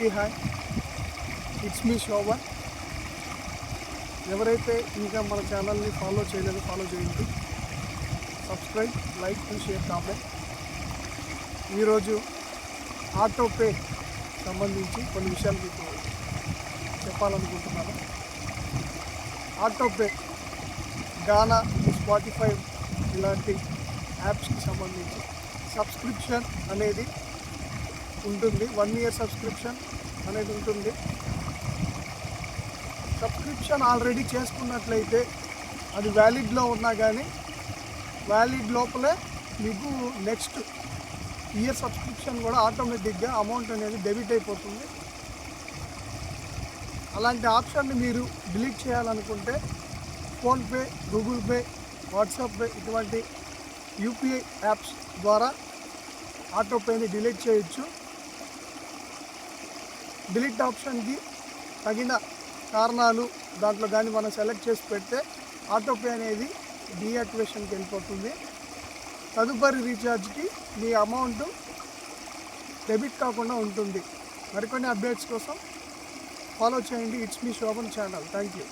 అందరికీ hi, it's me Shobhan. ఎవరైతే ఇంకా మన ఛానల్ని ఫాలో చేయలేదు ఫాలో చేయండి. Subscribe, like and share, comment. ఈరోజు ఆటోపే సంబంధించి కొన్ని విషయాలు మీకు చెప్పాలనుకుంటున్నాను. ఆటోపే గానా, స్పాటిఫై ఇలాంటి యాప్స్కి సంబంధించి సబ్స్క్రిప్షన్ అనేది ఉంటుంది. 1 year సబ్స్క్రిప్షన్ అనేది ఉంటుంది. సబ్స్క్రిప్షన్ ఆల్రెడీ చేసుకున్నట్లయితే అది వ్యాలిడ్లో ఉన్నా కానీ వ్యాలిడ్ లోపలే మీకు నెక్స్ట్ ఇయర్ సబ్స్క్రిప్షన్ కూడా ఆటోమేటిక్గా అమౌంట్ అనేది డెబిట్ అయిపోతుంది. అలాంటి ఆప్షన్ని మీరు డిలీట్ చేయాలనుకుంటే PhonePe, Google pay, WhatsApp pay ఇటువంటి యూపీఐ యాప్స్ ద్వారా ఆటోపేని డిలీట్ చేయొచ్చు. డిలీట్ ఆప్షన్కి తగిన కారణాలు దాంట్లో కానీ మనం సెలెక్ట్ చేసి పెడితే ఆటోపే అనేది డీయాక్టివేషన్కి వెళ్ళిపోతుంది. తదుపరి రీఛార్జ్కి మీ అమౌంట్ డెబిట్ కాకుండా ఉంటుంది. మరికొన్ని అప్డేట్స్ కోసం ఫాలో చేయండి it's me Shobhan channel. Thank you.